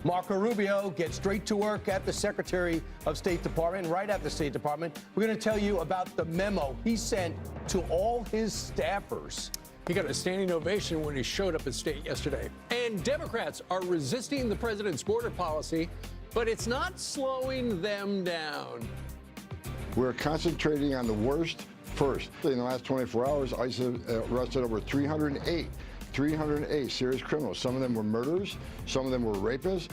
Marco Rubio gets straight to work at the Secretary of State Department, right at the State Department. We're going to tell you about the memo he sent to all his staffers. He got a standing ovation when he showed up at state yesterday. And Democrats are resisting the president's border policy, but it's not slowing them down. We're concentrating on the worst first. In the last 24 hours, ICE arrested over 308 serious criminals. Some of them were murderers, some of them were rapists.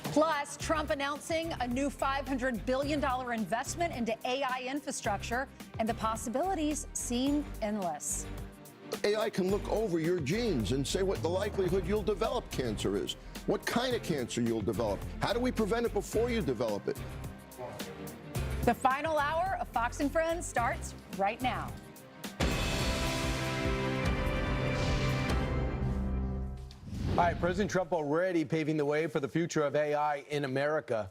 Plus, Trump announcing a new $500 billion investment into AI infrastructure, and the possibilities seem endless. AI can look over your genes and say what the likelihood you'll develop cancer is, what kind of cancer you'll develop. How do we prevent it before you develop it? The final hour of Fox and Friends starts right now. All right, President Trump already paving the way for the future of AI in America.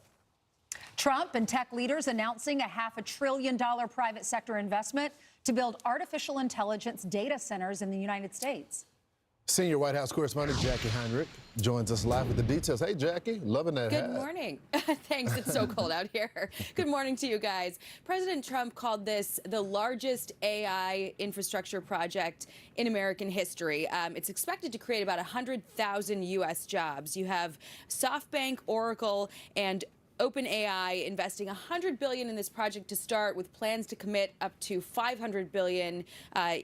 Trump and tech leaders announcing a $500 billion private sector investment to build artificial intelligence data centers in the United States. Senior White House correspondent Jackie Heinrich joins us live with the details. Hey, Jackie, loving that hat. Good morning. Thanks. It's so cold out here. Good morning to you guys. President Trump called this the largest AI infrastructure project in American history. It's expected to create about 100,000 U.S. jobs. You have SoftBank, Oracle, and OpenAI investing $100 billion in this project to start, with plans to commit up to $500 billion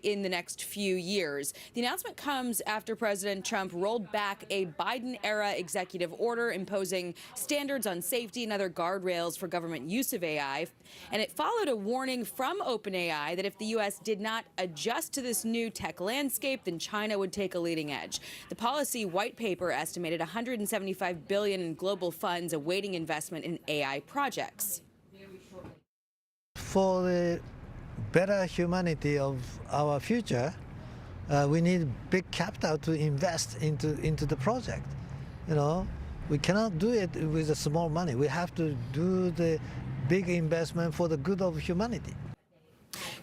in the next few years. The announcement comes after President Trump rolled back a Biden-era executive order imposing standards on safety and other guardrails for government use of AI. And it followed a warning from OpenAI that if the U.S. did not adjust to this new tech landscape, then China would take a leading edge. The policy white paper estimated $175 billion in global funds awaiting investment in AI projects. For the better humanity of our future, we need big capital to invest into the project. You know, we cannot do it with the small money. We have to do the big investment for the good of humanity.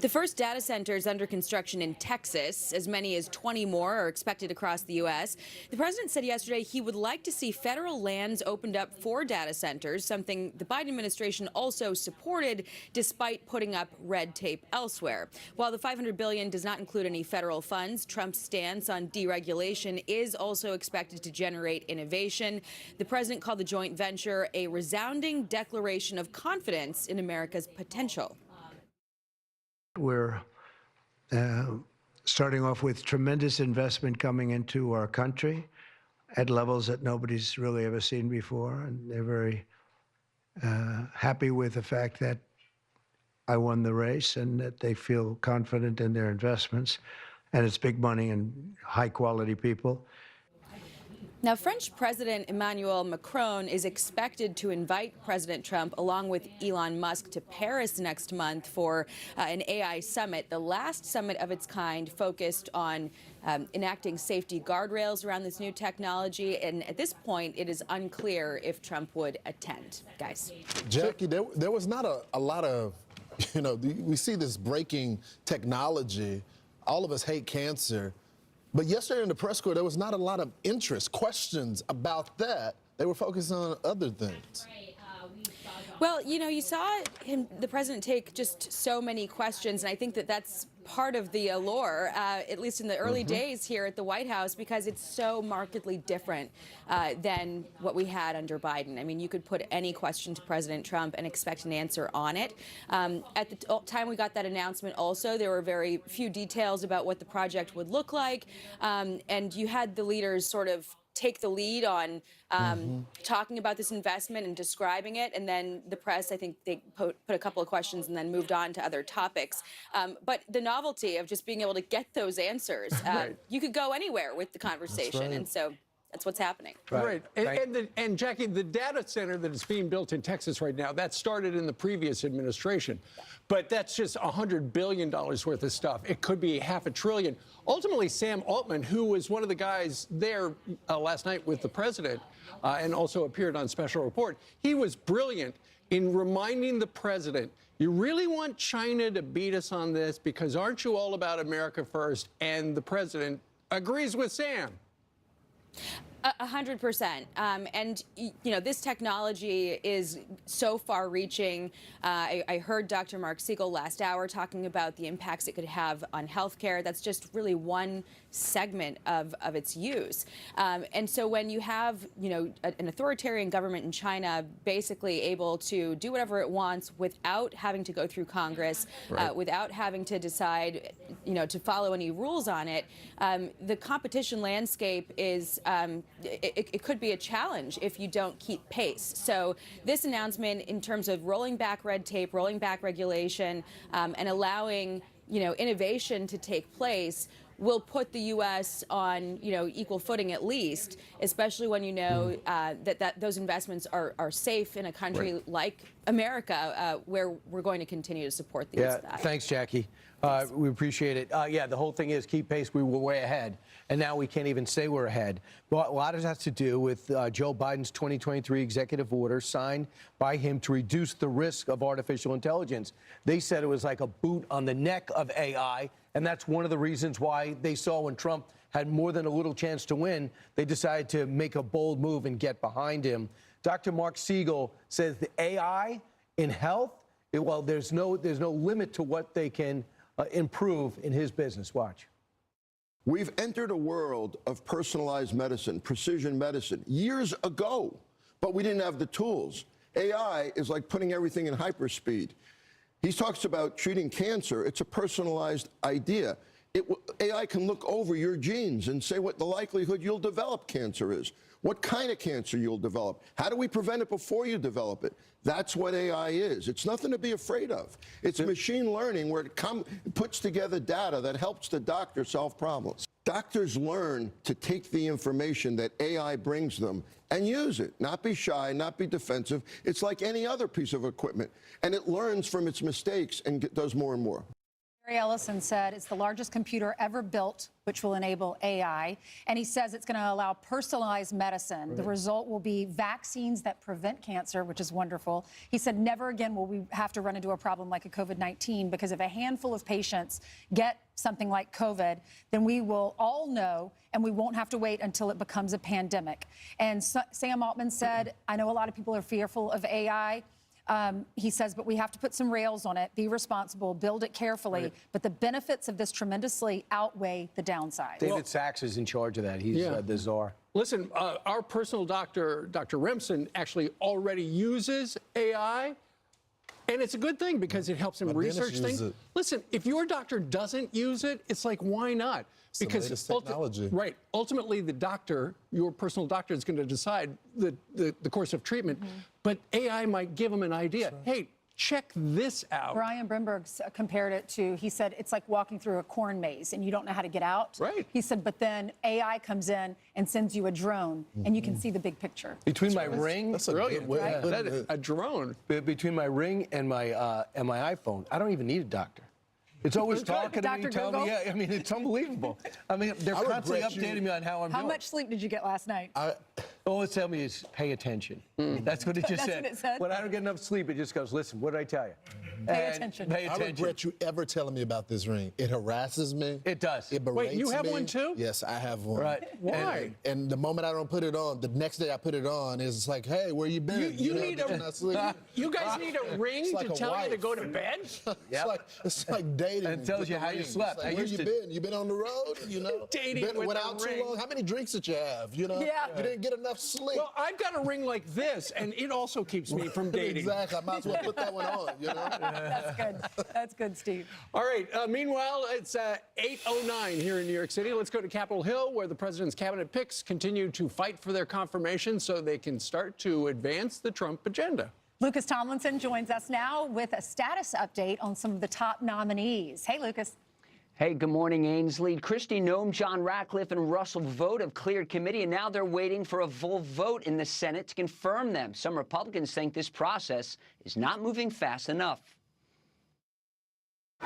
The first data centers under construction in Texas, as many as 20 more are expected across the U.S. The president said yesterday he would like to see federal lands opened up for data centers, something the Biden administration also supported despite putting up red tape elsewhere. While the $500 billion does not include any federal funds, Trump's stance on deregulation is also expected to generate innovation. The president called the joint venture a resounding declaration of confidence in America's potential. We're starting off with tremendous investment coming into our country at levels that nobody's really ever seen before. And they're very happy with the fact that I won the race and that they feel confident in their investments. And it's big money and high-quality people. Now, French President Emmanuel Macron is expected to invite President Trump, along with Elon Musk, to Paris next month for an AI summit, the last summit of its kind focused on enacting safety guardrails around this new technology. And at this point, it is unclear if Trump would attend. Guys. Jackie, there was not a lot of, we see this breaking technology. All of us hate cancer. But yesterday in the press corps, there was not a lot of interest, questions about that. They were focused on other things. Well, you saw the president take just so many questions, and I think that that's part of the allure, at least in the early days here at the White House, because it's so markedly different than what we had under Biden. I mean, you could put any question to President Trump and expect an answer on it. At the time we got that announcement also, there were very few details about what the project would look like, and you had the leaders sort of take the lead on talking about this investment and describing it, and then the press, I think they put a couple of questions and then moved on to other topics. But the novelty of just being able to get those answers, you could go anywhere with the conversation, and so that's what's happening. Right. And Jackie, the data center that is being built in Texas right now, that started in the previous administration. But that's just $100 billion worth of stuff. It could be $500 billion. Ultimately, Sam Altman, who was one of the guys there last night with the president and also appeared on Special Report, he was brilliant in reminding the president, you really want China to beat us on this because aren't you all about America first? And the president agrees with Sam. 100%. And, you know, this technology is so far-reaching. I heard Dr. Mark Siegel last hour talking about the impacts it could have on healthcare. That's just really one segment of its use. And so when you have, you know, an authoritarian government in China basically able to do whatever it wants without having to go through Congress, without having to decide, you know, to follow any rules on it, the competition landscape is it could be a challenge if you don't keep pace. So this announcement in terms of rolling back red tape, rolling back regulation, and allowing, you know, innovation to take place will put the U.S. on, you know, equal footing at least, especially when you know that those investments are safe in a country like America, where we're going to continue to support the use of that. Thanks, Jackie. We appreciate it. Yeah, the whole thing is keep pace. We were way ahead, and now we can't even say we're ahead. But a lot of it has to do with Joe Biden's 2023 executive order signed by him to reduce the risk of artificial intelligence. They said it was like a boot on the neck of AI, and that's one of the reasons why they saw when Trump had more than a little chance to win, they decided to make a bold move and get behind him. Dr. Mark Siegel says the AI in health, well, there's no limit to what they can improve in his business. Watch. We've entered a world of personalized medicine, precision medicine, years ago, but we didn't have the tools. AI is like putting everything in hyperspeed. He talks about treating cancer. It's a personalized idea. AI can look over your genes and say what the likelihood you'll develop cancer is, what kind of cancer you'll develop. How do we prevent it before you develop it? That's what AI is. It's nothing to be afraid of. It's machine learning where it puts together data that helps the doctor solve problems. Doctors learn to take the information that AI brings them and use it, not be shy, not be defensive. It's like any other piece of equipment, and it learns from its mistakes and does more and more. Barry Ellison said it's the largest computer ever built, which will enable AI. And he says it's going to allow personalized medicine. Right. The result will be vaccines that prevent cancer, which is wonderful. He said never again will we have to run into a problem like a COVID-19, because if a handful of patients get something like COVID, then we will all know, and we won't have to wait until it becomes a pandemic. And Sam Altman said, I know a lot of people are fearful of AI. He says, but we have to put some rails on it, be responsible, build it carefully. Right. But the benefits of this tremendously outweigh the downside. David Sachs is in charge of that. He's the czar. Listen, our personal doctor, Dr. Remsen, actually already uses AI. And it's a good thing because it helps him research things. Listen, if your doctor doesn't use it, it's like, why not? Because technology. Right. Ultimately, the doctor, your personal doctor, is going to decide the course of treatment. Mm-hmm. But AI might give him an idea. Right. Hey, check this out. Brian Brimberg compared it to, he said, it's like walking through a corn maze and you don't know how to get out. Right. He said, but then AI comes in and sends you a drone and you can see the big picture. Between my Ring, that's brilliant. Right? A drone. Between my Ring and my iPhone, I don't even need a doctor. It's always talking to me, telling me, yeah, I mean, it's unbelievable. I mean, they're constantly updating me on how I'm doing. How much sleep did you get last night? All it tells me is pay attention. That's what it just said. What it said? When I don't get enough sleep, it just goes, listen, what did I tell you? Pay attention. I regret you ever telling me about this ring. It harasses me. It does. It berates me. Wait, you have one too? Yes, I have one. Right. Why? And the moment I don't put it on, the next day I put it on, it's like, hey, where you been? You need you guys need a ring like to tell you to go to bed? It's like dating. And it tells you how you slept. Like, where you been? You been on the road? You know? Dating without too long? How many drinks did you have? You know? Yeah. You didn't get enough sleep. Well, I've got a ring like this, and it also keeps me from dating. Exactly. I might as well put that one on, you know? That's good. That's good, Steve. All right. Meanwhile, it's 8:09 here in New York City. Let's go to Capitol Hill, where the president's cabinet picks continue to fight for their confirmation so they can start to advance the Trump agenda. Lucas Tomlinson joins us now with a status update on some of the top nominees. Hey, Lucas. Hey, good morning, Ainsley. Kristi Noem, John Ratcliffe, and Russell Vogt have cleared committee, and now they're waiting for a full vote in the Senate to confirm them. Some Republicans think this process is not moving fast enough.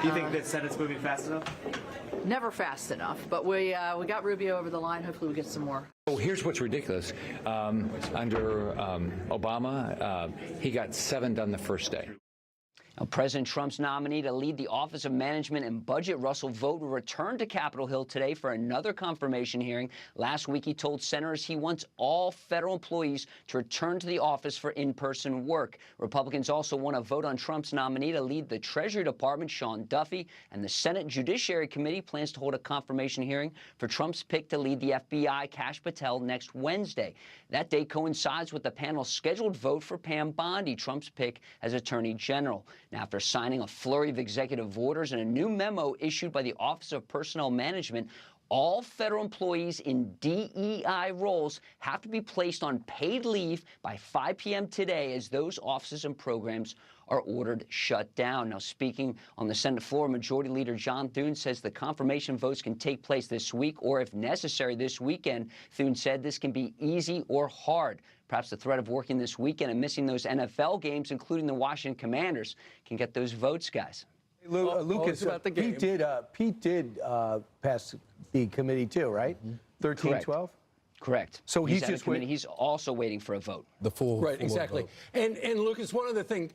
Do you think the Senate's moving fast enough? Never fast enough, but we got Rubio over the line. Hopefully we get some more. Oh, here's what's ridiculous. Under Obama, he got 7 done the first day. Now, President Trump's nominee to lead the Office of Management and Budget, Russell Vought, will return to Capitol Hill today for another confirmation hearing. Last week, he told senators he wants all federal employees to return to the office for in-person work. Republicans also want to vote on Trump's nominee to lead the Treasury Department, Sean Duffy, and the Senate Judiciary Committee plans to hold a confirmation hearing for Trump's pick to lead the FBI, Kash Patel, next Wednesday. That date coincides with the panel's scheduled vote for Pam Bondi, Trump's pick as Attorney General. Now, after signing a flurry of executive orders and a new memo issued by the Office of Personnel Management, all federal employees in DEI roles have to be placed on paid leave by 5 p.m. today as those offices and programs are ordered shut down. Now, speaking on the Senate floor, Majority Leader John Thune says the confirmation votes can take place this week or, if necessary, this weekend. Thune said this can be easy or hard. Perhaps the threat of working this weekend and missing those NFL games, including the Washington Commanders, can get those votes, guys. Lucas, about the game. Pete did pass the committee too, right? 13-12? Correct. So he's at a just committee. He's also waiting for a vote. The full Right, full exactly. vote. And Lucas, one other thing,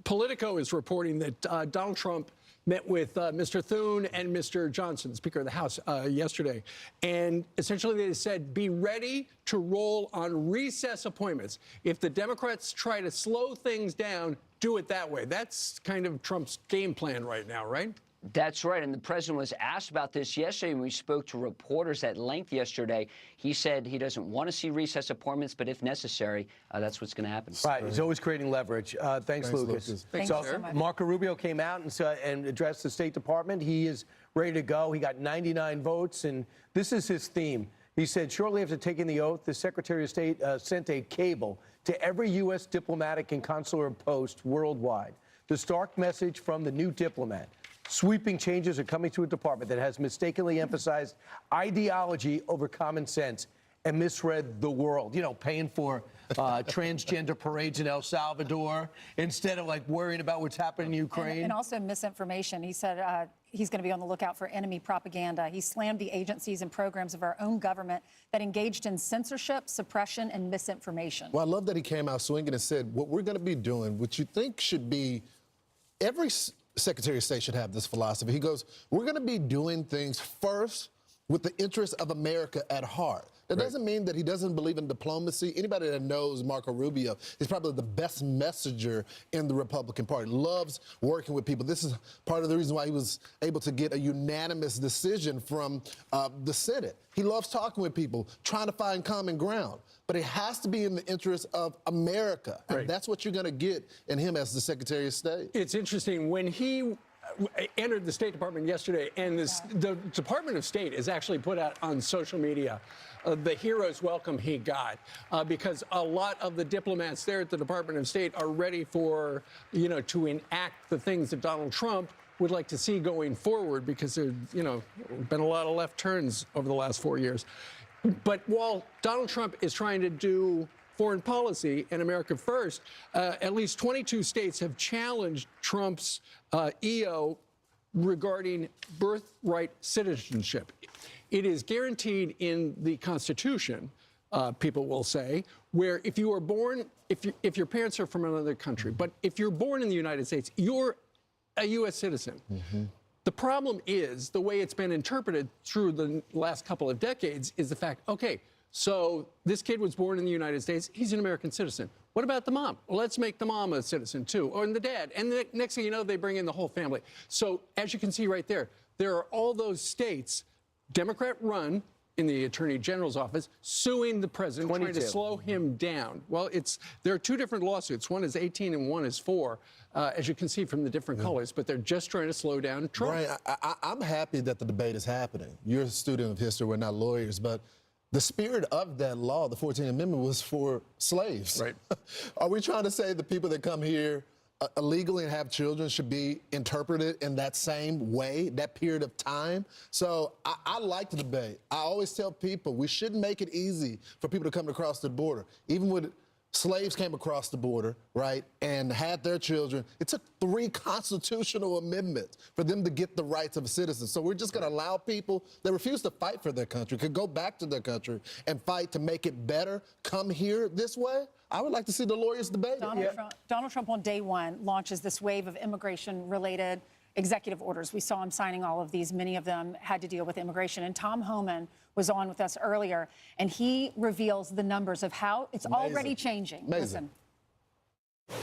Politico is reporting that Donald Trump met with Mr. Thune and Mr. Johnson, Speaker of the House, yesterday. And essentially they said, be ready to roll on recess appointments. If the Democrats try to slow things down, do it that way. That's kind of Trump's game plan right now, right? That's right, and the president was asked about this yesterday when we spoke to reporters at length yesterday. He said he doesn't want to see recess appointments, but if necessary, that's what's going to happen. Right, he's always creating leverage. Thanks, Lucas. Thanks so much. Marco Rubio came out and addressed the State Department. He is ready to go. He got 99 votes, and this is his theme. He said, shortly after taking the oath, the Secretary of State sent a cable to every U.S. diplomatic and consular post worldwide. The stark message from the new diplomat: sweeping changes are coming to a department that has mistakenly emphasized ideology over common sense and misread the world. You know, paying for transgender parades in El Salvador instead of like worrying about what's happening in Ukraine. And also misinformation. He said he's going to be on the lookout for enemy propaganda. He slammed the agencies and programs of our own government that engaged in censorship, suppression, and misinformation. Well, I love that he came out swinging and said, what we're going to be doing, what you think should be every Secretary of State should have this philosophy. He goes, we're going to be doing things first with the interests of America at heart. That doesn't mean that he doesn't believe in diplomacy. Anybody that knows Marco Rubio is probably the best messenger in the Republican Party. Loves working with people. This is part of the reason why he was able to get a unanimous decision from the Senate. He loves talking with people, trying to find common ground. But it has to be in the interest of America. And that's what you're going to get in him as the Secretary of State. It's interesting. When he entered the State Department yesterday, and the Department of State has actually put out on social media the hero's welcome he got, because a lot of the diplomats there at the Department of State are ready for, to enact the things that Donald Trump would like to see going forward, because there, been a lot of left turns over the last 4 years. But while Donald Trump is trying to do foreign policy and America first, at least 22 states have challenged Trump's EO regarding birthright citizenship. It is guaranteed in the Constitution, people will say, where if you are born, if your parents are from another country, but if you're born in the United States, you're a U.S. citizen. The problem is, the way it's been interpreted through the last couple of decades is the fact, okay, so this kid was born in the United States, he's an American citizen. What about the mom? Well, let's make the mom a citizen too, or the dad. And the next thing you know, they bring in the whole family. So as you can see right there are all those states, Democrat run, in the Attorney General's office, suing the president, 22. trying to slow him down. Well, there are two different lawsuits. One is 18 and one is 4, as you can see from the different colors, but they're just trying to slow down Trump. Brian, I'm happy that the debate is happening. You're a student of history, we're not lawyers, but the spirit of that law, the 14th Amendment, was for slaves. Right. Are we trying to say the people that come here illegally and have children should be interpreted in that same way, that period of time? So I like the debate. I always tell people we shouldn't make it easy for people to come across the border. Even with slaves came across the border, right, and had their children. It took 3 constitutional amendments for them to get the rights of a citizen. So we're just going to allow people that refuse to fight for their country, could go back to their country and fight to make it better, come here this way? I would like to see the lawyers debate. Donald Trump on day one launches this wave of immigration-related executive orders. We saw him signing all of these. Many of them had to deal with immigration. And Tom Homan was on with us earlier, and he reveals the numbers of how it's already changing. Amazing. Listen.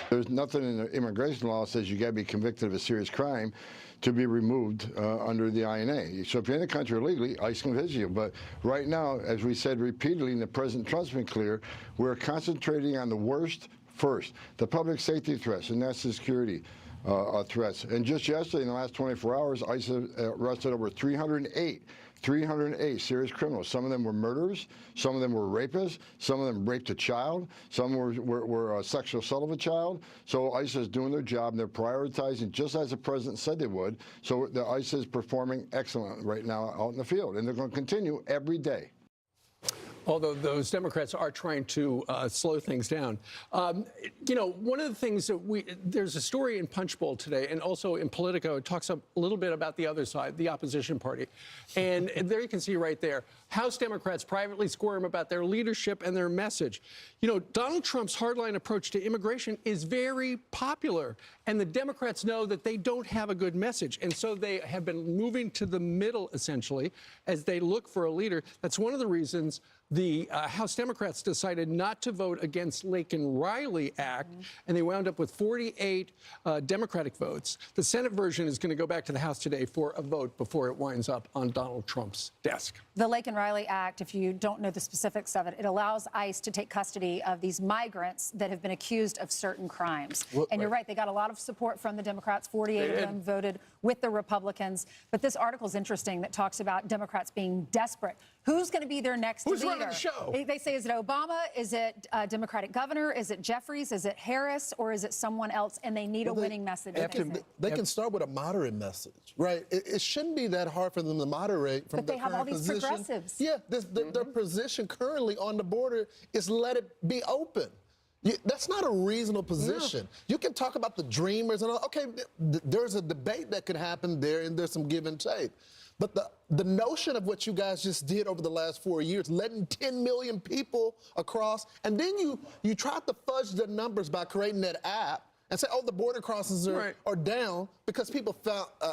There's nothing in the immigration law that says you got to be convicted of a serious crime to be removed under the INA. So if you're in the country illegally, ICE can visit you. But right now, as we said repeatedly, and the President Trump's been clear, we're concentrating on the worst first, the public safety threats and national security threats. And just yesterday, in the last 24 hours, ICE arrested over 308 serious criminals. Some of them were murderers, some of them were rapists, some of them raped a child, some were sexual assault of a child. So ICE is doing their job, and they're prioritizing just as the president said they would. So the ICE is performing excellent right now out in the field, and they're going to continue every day. Although those Democrats are trying to slow things down. You know, one of the things that there's a story in Punchbowl today, and also in Politico, it talks a little bit about the other side, the opposition party. And there you can see right there, House Democrats privately squirm about their leadership and their message. You know, Donald Trump's hardline approach to immigration is very popular, and the Democrats know that they don't have a good message. And so they have been moving to the middle, essentially, as they look for a leader. That's one of the reasons the House Democrats decided not to vote against Laken-Riley Act, and they wound up with 48 Democratic votes. The Senate version is going to go back to the House today for a vote before it winds up on Donald Trump's desk. The Laken-Riley Act, if you don't know the specifics of it, it allows ICE to take custody of these migrants that have been accused of certain crimes. And you're right, they got a lot of support from the Democrats. 48 of them voted with the Republicans. But this article is interesting that talks about Democrats being desperate. Who's going to be their next leader? Who's running the show? They say, is it Obama? Is it Democratic governor? Is it Jeffries? Is it Harris? Or is it someone else? And they need a winning message. They can start with a moderate message, right? It shouldn't be that hard for them to moderate from their current position. But they have all these progressives. Yeah, their position currently on the border is let it be open. That's not a reasonable position. No. You can talk about the dreamers and all. Okay, there's a debate that could happen there, and there's some give and take. But the notion of what you guys just did over the last 4 years, letting 10 million people across, and then you tried to fudge the numbers by creating that app and say, oh, the border crossings are down because people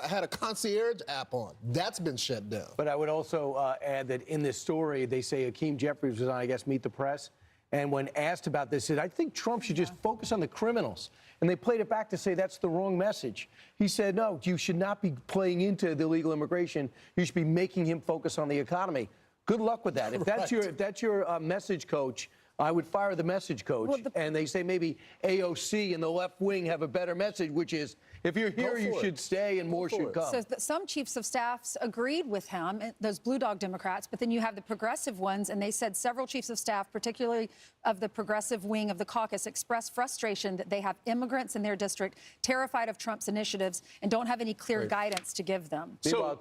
had a concierge app on. That's been shut down. But I would also add that in this story, they say Hakeem Jeffries was on, I guess, Meet the Press. And when asked about this, said, I think Trump should just focus on the criminals. And they played it back to say that's the wrong message. He said, no, you should not be playing into the illegal immigration. You should be making him focus on the economy. Good luck with that. If that's your message coach, I would fire the message coach. Well, and they say maybe AOC and the left wing have a better message, which is if you're here, you should stay and more should come. So some chiefs of staffs agreed with him, those Blue Dog Democrats, but then you have the progressive ones, and they said several chiefs of staff, particularly of the progressive wing of the caucus, expressed frustration that they have immigrants in their district terrified of Trump's initiatives and don't have any clear guidance to give them. So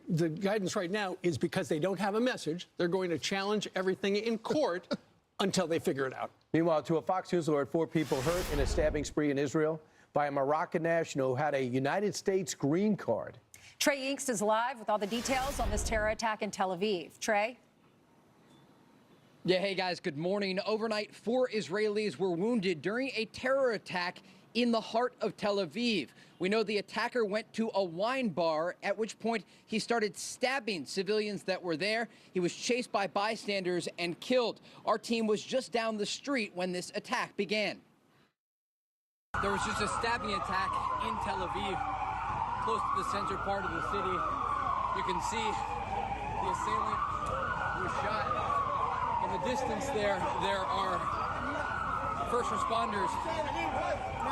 the guidance right now is because they don't have a message, they're going to challenge everything in court until they figure it out. Meanwhile, to a Fox News alert, 4 people hurt in a stabbing spree in Israel by a Moroccan national who had a United States green card. Trey Inks is live with all the details on this terror attack in Tel Aviv. Trey? Yeah, hey guys, good morning. Overnight, 4 Israelis were wounded during a terror attack in the heart of Tel Aviv. We know the attacker went to a wine bar, at which point he started stabbing civilians that were there. He was chased by bystanders and killed. Our team was just down the street when this attack began. There was just a stabbing attack in Tel Aviv, close to the center part of the city. You can see the assailant was shot. In the distance there are first responders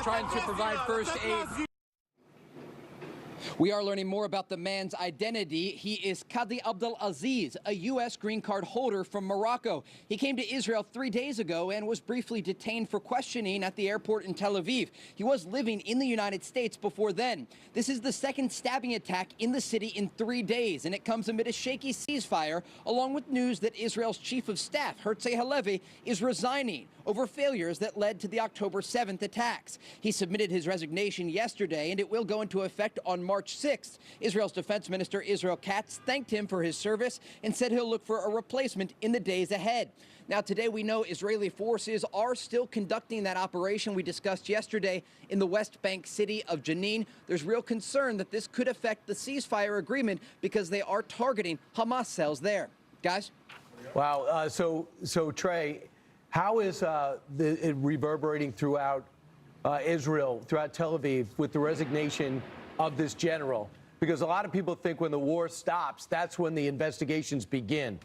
trying to provide first aid. We are learning more about the man's identity. He is Kadi Abdel Aziz, a U.S. green card holder from Morocco. He came to Israel 3 days ago and was briefly detained for questioning at the airport in Tel Aviv. He was living in the United States before then. This is the second stabbing attack in the city in 3 days, and it comes amid a shaky ceasefire, along with news that Israel's chief of staff, Herzi Halevi, is resigning over failures that led to the October 7th attacks. He submitted his resignation yesterday, and it will go into effect on March 6th. Israel's defense minister, Israel Katz, thanked him for his service and said he'll look for a replacement in the days ahead. Now, today we know Israeli forces are still conducting that operation we discussed yesterday in the West Bank city of Jenin. There's real concern that this could affect the ceasefire agreement because they are targeting Hamas cells there. Guys? Wow. So Trey, how is it reverberating throughout Israel, throughout Tel Aviv, with the resignation of this general? Because a lot of people think when the war stops, that's when the investigations begin.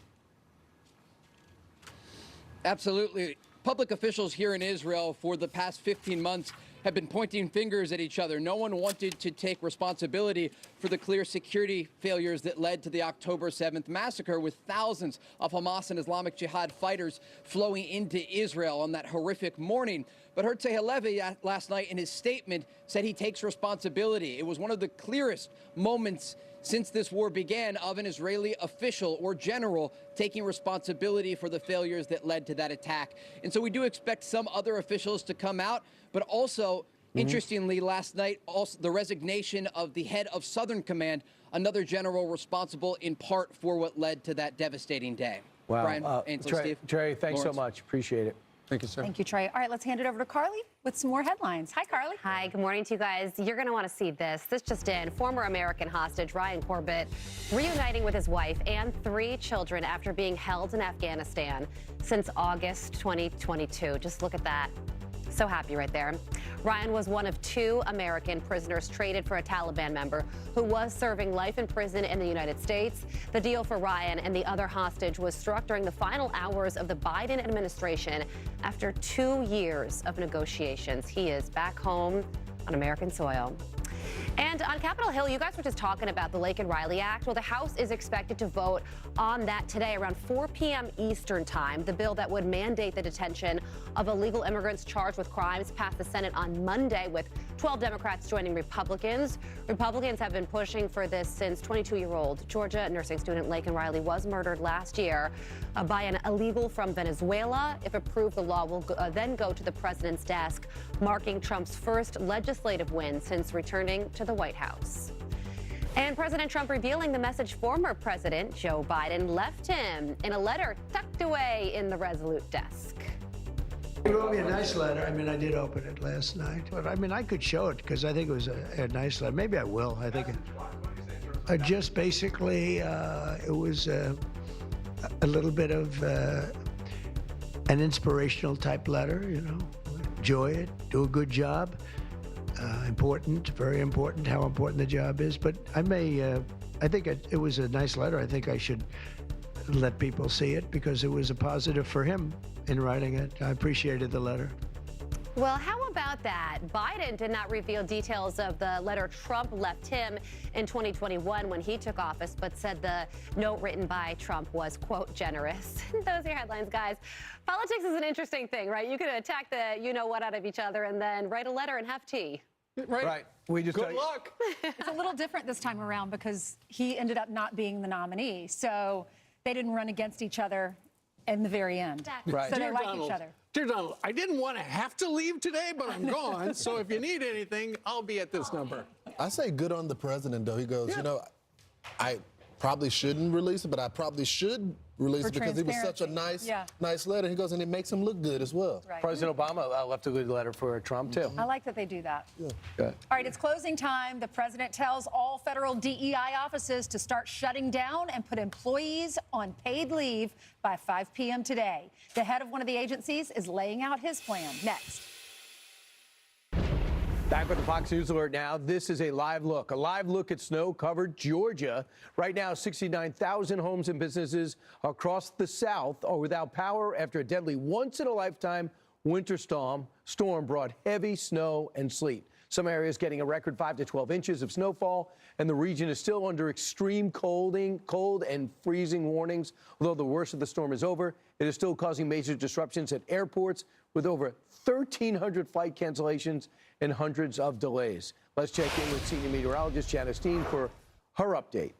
Absolutely. Public officials here in Israel for the past 15 months have been pointing fingers at each other. No one wanted to take responsibility for the clear security failures that led to the October 7th massacre, with thousands of Hamas and Islamic Jihad fighters flowing into Israel on that horrific morning. But Herzi Halevi last night in his statement said he takes responsibility. It was one of the clearest moments since this war began of an Israeli official or general taking responsibility for the failures that led to that attack. And so we do expect some other officials to come out, but also, interestingly, last night, also the resignation of the head of Southern Command, another general responsible in part for what led to that devastating day. Wow. Brian, Ainsley, Steve. Trey, thanks Lawrence. so much. Appreciate it. Thank you, sir. Thank you, Trey. All right, let's hand it over to Carly with some more headlines. Hi, Carly. Hi, good morning to you guys. You're going to want to see this. This just in. Former American hostage Ryan Corbett reuniting with his wife and 3 children after being held in Afghanistan since August 2022. Just look at that. So happy right there. Ryan was one of 2 American prisoners traded for a Taliban member who was serving life in prison in the United States. The deal for Ryan and the other hostage was struck during the final hours of the Biden administration after 2 years of negotiations. He is back home on American soil. And on Capitol Hill, you guys were just talking about the Lake and Riley Act. Well, the House is expected to vote on that today around 4 p.m. Eastern time. The bill that would mandate the detention of illegal immigrants charged with crimes passed the Senate on Monday, with 12 Democrats joining Republicans. Republicans have been pushing for this since 22-year-old Georgia nursing student Lake and Riley was murdered last year by an illegal from Venezuela. If approved, the law will then go to the president's desk, marking Trump's first legislative win since returning to the White House. And President Trump revealing the message former President Joe Biden left him in a letter tucked away in the Resolute desk. He wrote me a nice letter. I mean, I did open it last night. But I mean, I could show it because I think it was a nice letter. Maybe I will. I think just basically it was a little bit of an inspirational type letter, you know. Enjoy it, do a good job. Important, very important, how important the job is. But I think it was a nice letter. I think I should let people see it because it was a positive for him in writing it. I appreciated the letter. Well, how about that? Biden did not reveal details of the letter Trump left him in 2021 when he took office, but said the note written by Trump was, quote, generous. Those are your headlines, guys. Politics is an interesting thing, right? You can attack the you-know-what out of each other and then write a letter and have tea. Right. We just Good luck. It's a little different this time around because he ended up not being the nominee. So they didn't run against each other in the very end. Right. So they Dear like Donald, each other. Dear Donald, I didn't want to have to leave today, but I'm gone. So if you need anything, I'll be at this number. I say good on the president, though. He goes, Yeah. you know, I probably shouldn't release it, but I probably should release For it because it was such a transparency. nice letter. He goes, and it makes him look good as well. Right. President Obama left a good letter for Trump, too. I like that they do that. Good. All right, it's closing time. The president tells all federal DEI offices to start shutting down and put employees on paid leave by 5 p.m. today. The head of one of the agencies is laying out his plan. Next. Back with the Fox News Alert now. This is a live look at snow-covered Georgia. Right now, 69,000 homes and businesses across the South are without power after a deadly once-in-a-lifetime winter storm brought heavy snow and sleet. Some areas getting a record 5 to 12 inches of snowfall, and the region is still under extreme cold and freezing warnings. Although the worst of the storm is over, it is still causing major disruptions at airports with over 1,300 flight cancellations and hundreds of delays. Let's check in with senior meteorologist Janice Dean for her update.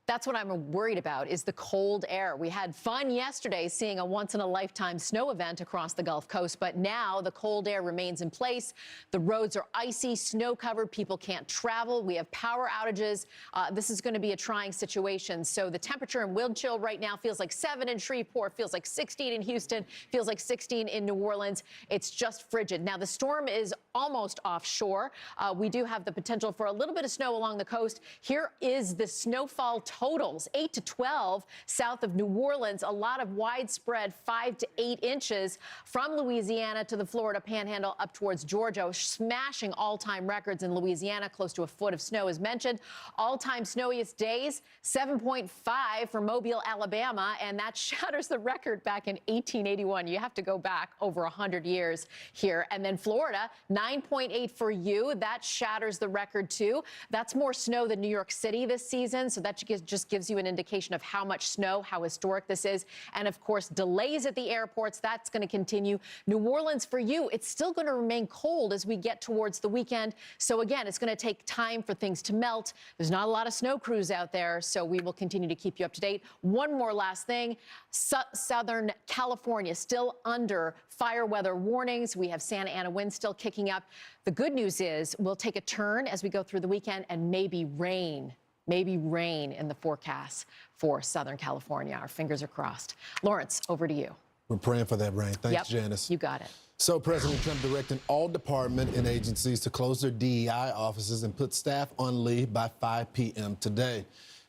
That's what I'm worried about, is the cold air. We had fun yesterday seeing a once-in-a-lifetime snow event across the Gulf Coast, but now the cold air remains in place. The roads are icy, snow-covered. People can't travel. We have power outages. This is going to be a trying situation. So the temperature in wind chill right now feels like 7 in Shreveport, feels like 16 in Houston, feels like 16 in New Orleans. It's just frigid. Now, the storm is almost offshore. We do have the potential for a little bit of snow along the coast. Here is the snowfall totals, 8 to 12 south of New Orleans, a lot of widespread 5 to 8 inches from Louisiana to the Florida Panhandle up towards Georgia, smashing all-time records in Louisiana, close to a foot of snow as mentioned. All-time snowiest days, 7.5 for Mobile, Alabama, and that shatters the record back in 1881. You have to go back over 100 years here. And then Florida, 9.8 for you. That shatters the record too. That's more snow than New York City this season, so that just gives you an indication of how much snow, how historic this is. And of course, delays at the airports, that's going to continue. New Orleans for you, it's still going to remain cold as we get towards the weekend. So again, it's going to take time for things to melt. There's not a lot of snow crews out there, so we will continue to keep you up to date. One more last thing, Southern California still under fire weather warnings. We have Santa Ana winds still kicking up. The good news is we'll take a turn as we go through the weekend and maybe rain in the forecast for Southern California. Our fingers are crossed. Lawrence, over to you. We're praying for that rain. Thanks, Janice. You got it. So President Trump directing all department and agencies to close their DEI offices and put staff on leave by 5 p.m. today.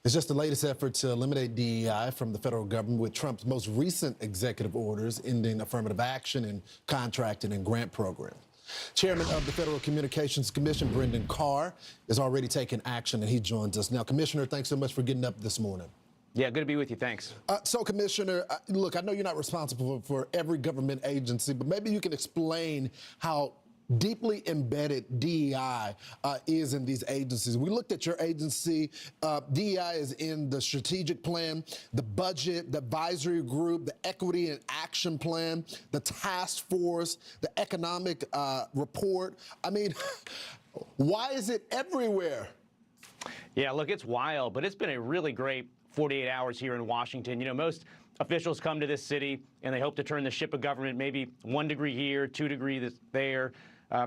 It's just the latest effort to eliminate DEI from the federal government, with Trump's most recent executive orders ending affirmative action and contracting and grant programs. Chairman of the Federal Communications Commission, Brendan Carr, is already taking action, and he joins us now. Commissioner, thanks so much for getting up this morning. Yeah, good to be with you. Thanks. So, Commissioner, look, I know you're not responsible for every government agency, but maybe you can explain how deeply embedded DEI is in these agencies. We looked at your agency. DEI is in the strategic plan, the budget, the advisory group, the equity and action plan, the task force, the economic report. I mean, why is it everywhere? Yeah, look, it's wild, but it's been a really great 48 hours here in Washington. You know, most officials come to this city and they hope to turn the ship of government maybe 1 degree here, 2 degrees there.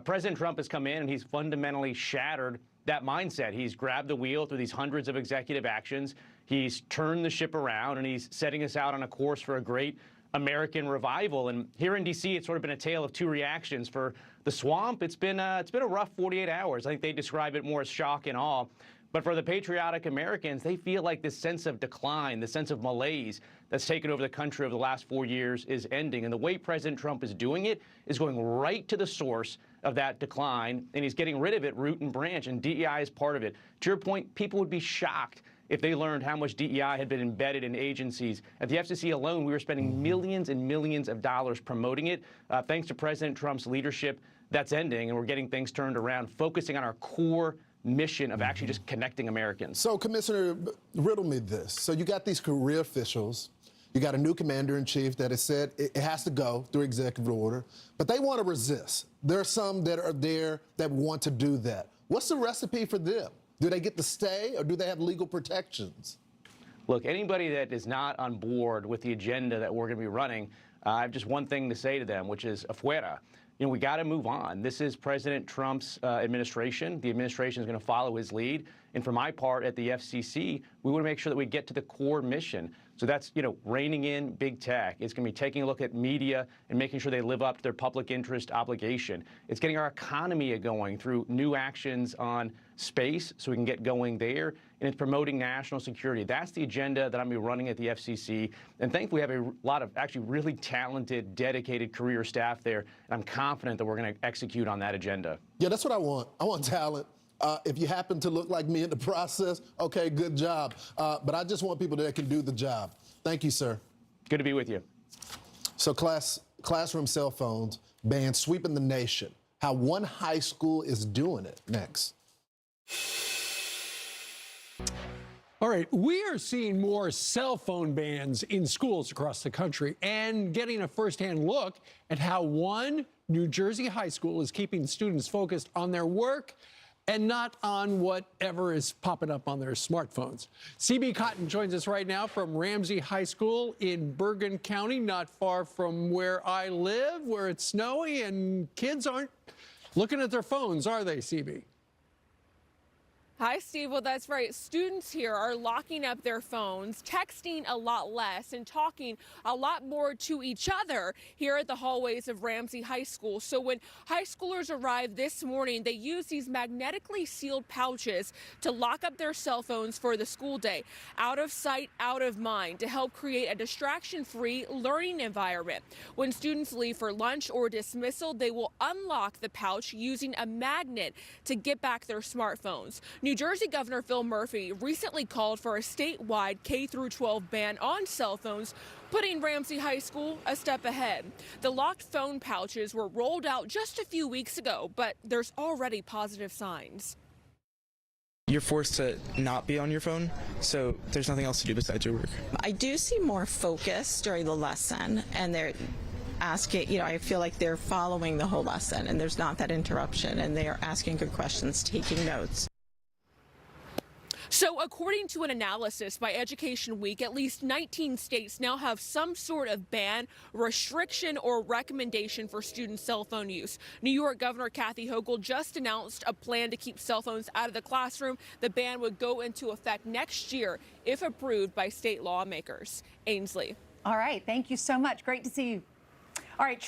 President Trump has come in and he's fundamentally shattered that mindset. He's grabbed the wheel through these hundreds of executive actions. He's turned the ship around and he's setting us out on a course for a great American revival. And here in D.C., it's sort of been a tale of 2 reactions. For the swamp, it's been a rough 48 hours. I think they describe it more as shock and awe. But for the patriotic Americans, they feel like this sense of decline, the sense of malaise that's taken over the country over the last 4 years is ending. And the way President Trump is doing it is going right to the source of that decline, and he's getting rid of it root and branch, and DEI is part of it. To your point, people would be shocked if they learned how much DEI had been embedded in agencies. At the FCC alone, we were spending millions and millions of dollars promoting it. Thanks to President Trump's leadership, that's ending, and we're getting things turned around, focusing on our core mission of actually just connecting Americans. So, Commissioner, riddle me this. So you got these career officials, you got a new commander-in-chief that has said it has to go through executive order, but they want to resist. There are some that are there that want to do that. What's the recipe for them? Do they get to stay, or do they have legal protections? Look, anybody that is not on board with the agenda that we're going to be running, I have just one thing to say to them, which is afuera. You know, we got to move on. This is President Trump's administration. The administration is going to follow his lead. And for my part at the FCC, we want to make sure that we get to the core mission. So that's, you know, reining in big tech. It's going to be taking a look at media and making sure they live up to their public interest obligation. It's getting our economy going through new actions on space so we can get going there. And it's promoting national security. That's the agenda that I'm going to be running at the FCC. And thankfully, we have a lot of actually really talented, dedicated career staff there. And I'm confident that we're going to execute on that agenda. Yeah, that's what I want. I want talent. If you happen to look like me in the process, okay, good job. But I just want people that can do the job. Thank you, sir. Good to be with you. So classroom cell phones ban sweeping the nation. how one high school is doing it next. All right, we are seeing more cell phone bans in schools across the country and getting a firsthand look at how one New Jersey high school is keeping students focused on their work and not on whatever is popping up on their smartphones. CB Cotton joins us right now from Ramsey High School in Bergen County, not far from where I live, where it's snowy and kids aren't looking at their phones, are they, CB? Hi, Steve. Well, that's right. Students here are locking up their phones, texting a lot less, and talking a lot more to each other here at the hallways of Ramsey High School. So when high schoolers arrived this morning, they used these magnetically sealed pouches to lock up their cell phones for the school day. Out of sight, out of mind, to help create a distraction-free learning environment. When students leave for lunch or dismissal, they will unlock the pouch using a magnet to get back their smartphones. New Jersey Governor Phil Murphy recently called for a statewide K-12 ban on cell phones, putting Ramsey High School a step ahead. The locked phone pouches were rolled out just a few weeks ago, but there's already positive signs. You're forced to not be on your phone, so there's nothing else to do besides your work. I do see more focus during the lesson, and they're asking, I feel like they're following the whole lesson, and there's not that interruption, and they are asking good questions, taking notes. So according to an analysis by Education Week, at least 19 states now have some sort of ban, restriction, or recommendation for student cell phone use. New York Governor Kathy Hochul just announced a plan to keep cell phones out of the classroom. The ban would go into effect next year if approved by state lawmakers. Ainsley. All right. Thank you so much. Great to see you. All right,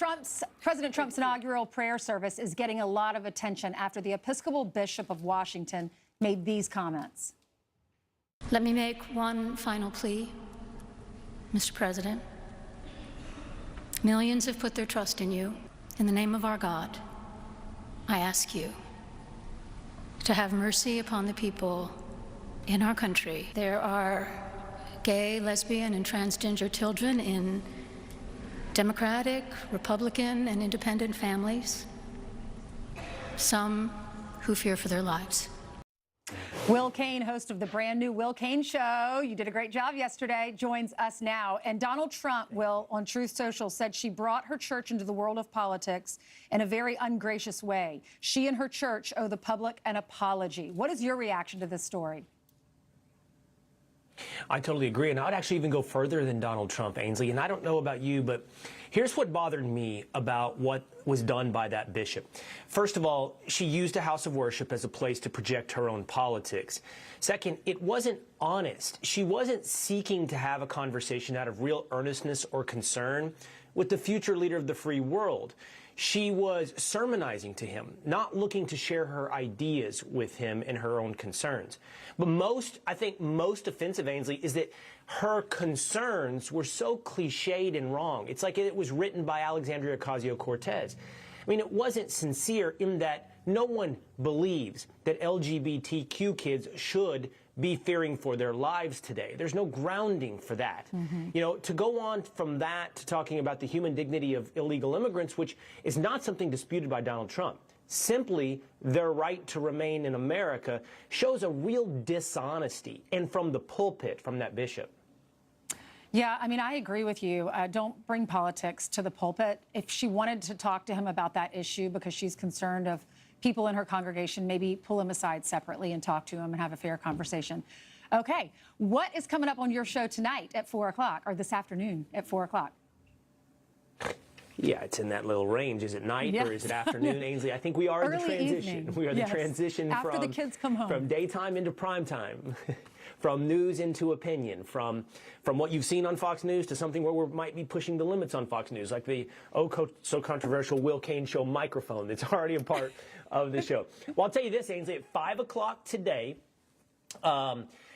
President Trump's inaugural prayer service is getting a lot of attention after the Episcopal Bishop of Washington made these comments. Let me make one final plea, Mr. President. Millions have put their trust in you. In the name of our God, I ask you to have mercy upon the people in our country. There are gay, lesbian, and transgender children in Democratic, Republican, and independent families, some who fear for their lives. Will Cain, host of the brand new Will Cain Show, you did a great job yesterday, joins us now. And Donald Trump, Will, on Truth Social, said she brought her church into the world of politics in a very ungracious way. She and her church owe the public an apology. What is your reaction to this story? I totally agree, and I'd actually even go further than Donald Trump, Ainsley. And I don't know about you, but here's what bothered me about what was done by that bishop. First of all, she used a house of worship as a place to project her own politics. Second, it wasn't honest. She wasn't seeking to have a conversation out of real earnestness or concern with the future leader of the free world. She was sermonizing to him, not looking to share her ideas with him and her own concerns. But I think most offensive, Ainsley, is that her concerns were so cliched and wrong. It's like it was written by Alexandria Ocasio-Cortez. I mean, it wasn't sincere in that no one believes that LGBTQ kids should be fearing for their lives today. There's no grounding for that. You know, to go on from that to talking about the human dignity of illegal immigrants, which is not something disputed by Donald Trump, simply their right to remain in America, shows a real dishonesty, and from the pulpit, from that bishop. Yeah, I mean, I agree with you. Don't bring politics to the pulpit. If she wanted to talk to him about that issue because she's concerned of people in her congregation, maybe pull him aside separately and talk to him and have a fair conversation. Okay, what is coming up on your show tonight at 4 o'clock, or this afternoon at 4 o'clock? Yeah, it's in that little range. Is it night or is it afternoon, Ainsley? I think we are Early the transition. evening. We are Yes. the transition After the kids come home. from daytime into prime time, from news into opinion, from what you've seen on Fox News to something where we might be pushing the limits on Fox News, like the so controversial Will Cain Show microphone that's already a part of the show. Well, I'll tell you this, Ainsley, at 5 o'clock today,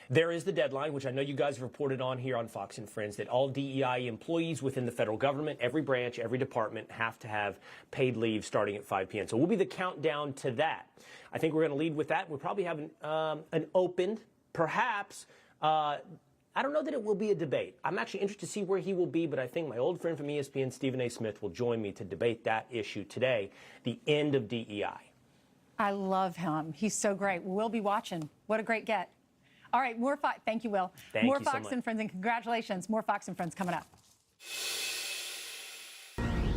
there is the deadline, which I know you guys have reported on here on Fox and Friends, that all DEI employees within the federal government, every branch, every department, have to have paid leave starting at 5 p.m. So we'll be the countdown to that. I think we're going to lead with that. We'll probably have an opened, perhaps, I don't know that it will be a debate. I'm actually interested to see where he will be, but I think my old friend from ESPN, Stephen A. Smith, will join me to debate that issue today, the end of DEI. I love him. He's so great. We'll be watching. What a great get. All right, more Fox. Thank you, Will. Thank more you so Fox much. and Friends, and congratulations. More Fox and Friends coming up.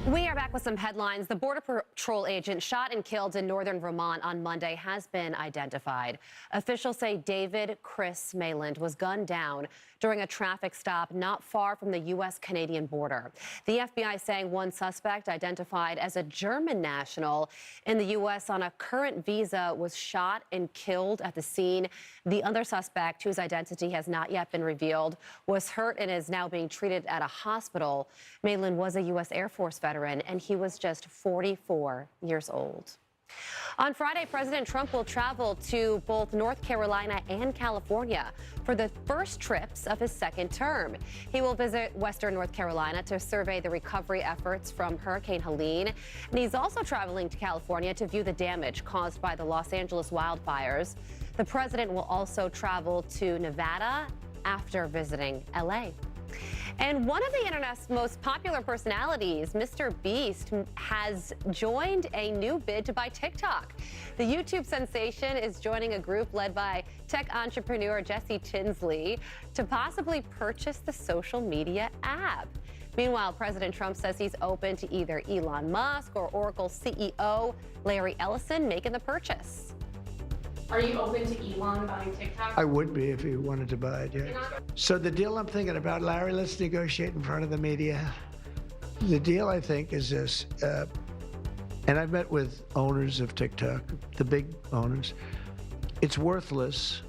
We are back with some headlines. The Border Patrol agent shot and killed in northern Vermont on Monday has been identified. Officials say David Chris Mayland was gunned down during a traffic stop not far from the U.S.-Canadian border. The FBI saying one suspect, identified as a German national in the U.S. on a current visa, was shot and killed at the scene. The other suspect, whose identity has not yet been revealed, was hurt and is now being treated at a hospital. Mayland was a U.S. Air Force veteran, and he was just 44 years old. On Friday, President Trump will travel to both North Carolina and California for the first trips of his second term. He will visit Western North Carolina to survey the recovery efforts from Hurricane Helene. And he's also traveling to California to view the damage caused by the Los Angeles wildfires. The president will also travel to Nevada after visiting L.A. And one of the internet's most popular personalities, Mr. Beast, has joined a new bid to buy TikTok. The YouTube sensation is joining a group led by tech entrepreneur Jesse Tinsley to possibly purchase the social media app. Meanwhile, President Trump says he's open to either Elon Musk or Oracle CEO Larry Ellison making the purchase. Are you open to Elon buying TikTok? I would be if he wanted to buy it, yeah. So the deal I'm thinking about, Larry, let's negotiate in front of the media. The deal, I think, is this, and I've met with owners of TikTok, the big owners. It's worthless.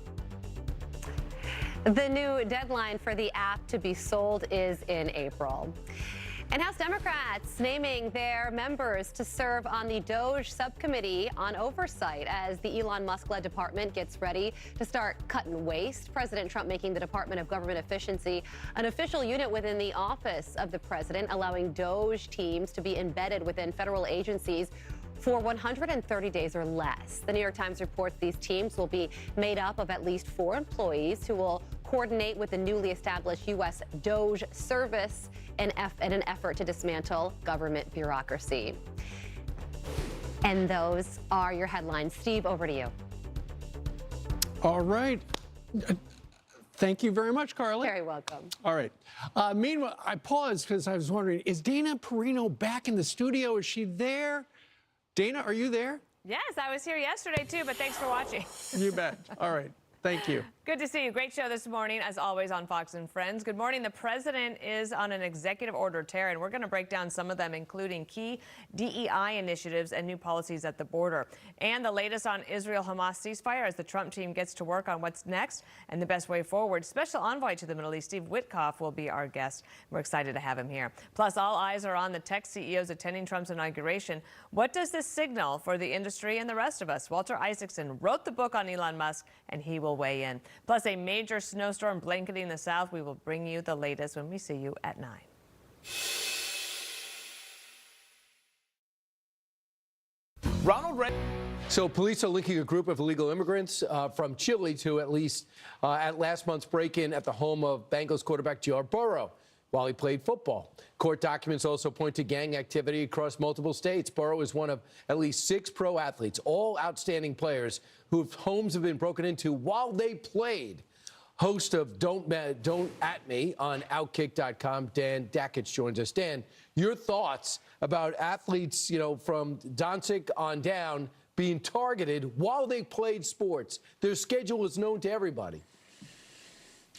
The new deadline for the app to be sold is in April. And House Democrats naming their members to serve on the DOGE subcommittee on oversight as the Elon Musk-led department gets ready to start cutting waste. President Trump making the Department of Government Efficiency an official unit within the office of the president, allowing DOGE teams to be embedded within federal agencies for 130 days or less. The New York Times reports these teams will be made up of at least 4 employees who will coordinate with the newly established U.S. DOGE service in an effort to dismantle government bureaucracy. And those are your headlines. Steve, over to you. All right. Thank you very much, Carly. Very welcome. All right. Meanwhile, I paused because I was wondering, is Dana Perino back in the studio? Is she there? Dana, are you there? Yes, I was here yesterday too, but thanks for watching. You bet. All right. Thank you. Good to see you. Great show this morning, as always, on Fox and Friends. Good morning. The president is on an executive order tear, and we're going to break down some of them, including key DEI initiatives and new policies at the border. And the latest on Israel-Hamas ceasefire as the Trump team gets to work on what's next and the best way forward. Special envoy to the Middle East, Steve Witkoff, will be our guest. We're excited to have him here. Plus, all eyes are on the tech CEOs attending Trump's inauguration. What does this signal for the industry and the rest of us? Walter Isaacson wrote the book on Elon Musk, and he will weigh in. Plus, a major snowstorm blanketing the South. We will bring you the latest when we see you at 9. Ronald Reagan. So police are linking a group of illegal immigrants from Chile to at last month's break-in at the home of Bengals quarterback Joe Burrow while he played football. Court documents also point to gang activity across multiple states. Burrow is one of at least 6 pro athletes, all outstanding players whose homes have been broken into while they played. Host of Don't At Me on Outkick.com, Dan Dakich joins us. Dan, your thoughts about athletes, from Doncic on down being targeted while they played sports. Their schedule is known to everybody.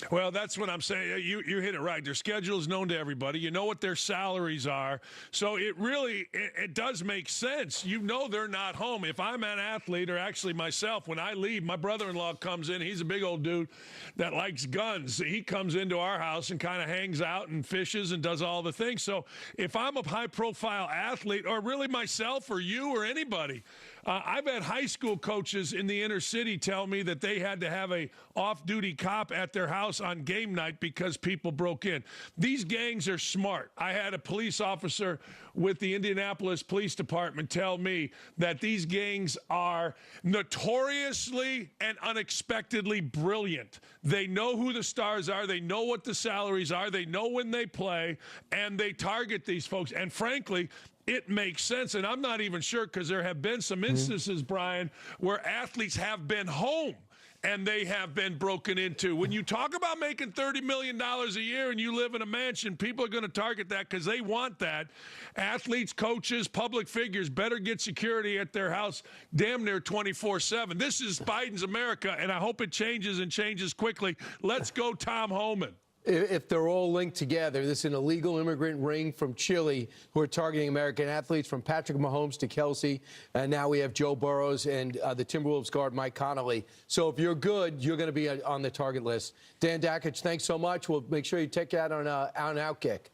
Well, that's what I'm saying. You hit it right. Their schedule is known to everybody. You know what their salaries are. So it does make sense. They're not home. If I'm an athlete, or actually myself, when I leave, my brother-in-law comes in. He's a big old dude that likes guns. He comes into our house and kind of hangs out and fishes and does all the things. So if I'm a high-profile athlete, or really myself or you or anybody, I've had high school coaches in the inner city tell me that they had to have a off-duty cop at their house house on game night because people broke in. These gangs are smart. I had a police officer with the Indianapolis Police Department tell me that these gangs are notoriously and unexpectedly brilliant. They know who the stars are. They know what the salaries are. They know when they play, and they target these folks. And frankly, it makes sense. And I'm not even sure, because there have been some instances, Brian, where athletes have been home and they have been broken into. When you talk about making $30 million a year and you live in a mansion, people are going to target that because they want that. Athletes, coaches, public figures better get security at their house damn near 24/7. This is Biden's America, and I hope it changes and changes quickly. Let's go, Tom Homan. If they're all linked together, this is an illegal immigrant ring from Chile who are targeting American athletes, from Patrick Mahomes to Kelsey. And now we have Joe Burrows and the Timberwolves guard Mike Connolly. So if you're good, you're going to be on the target list. Dan Dakich, thanks so much. We'll make sure you check you out on Out and Out Kick.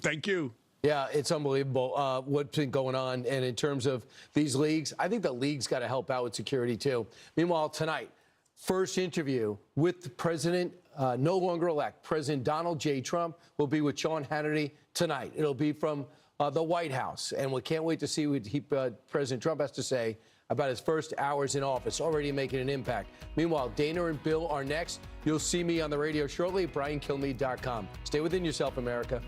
Thank you. Yeah, it's unbelievable what's been going on. And in terms of these leagues, I think the league's got to help out with security, too. Meanwhile, tonight, first interview with the president, no longer elect, President Donald J. Trump, will be with Sean Hannity tonight. It'll be from the White House, and we can't wait to see what President Trump has to say about his first hours in office, already making an impact. Meanwhile, Dana and Bill are next. You'll see me on the radio shortly at BrianKilmeade.com. Stay within yourself, America.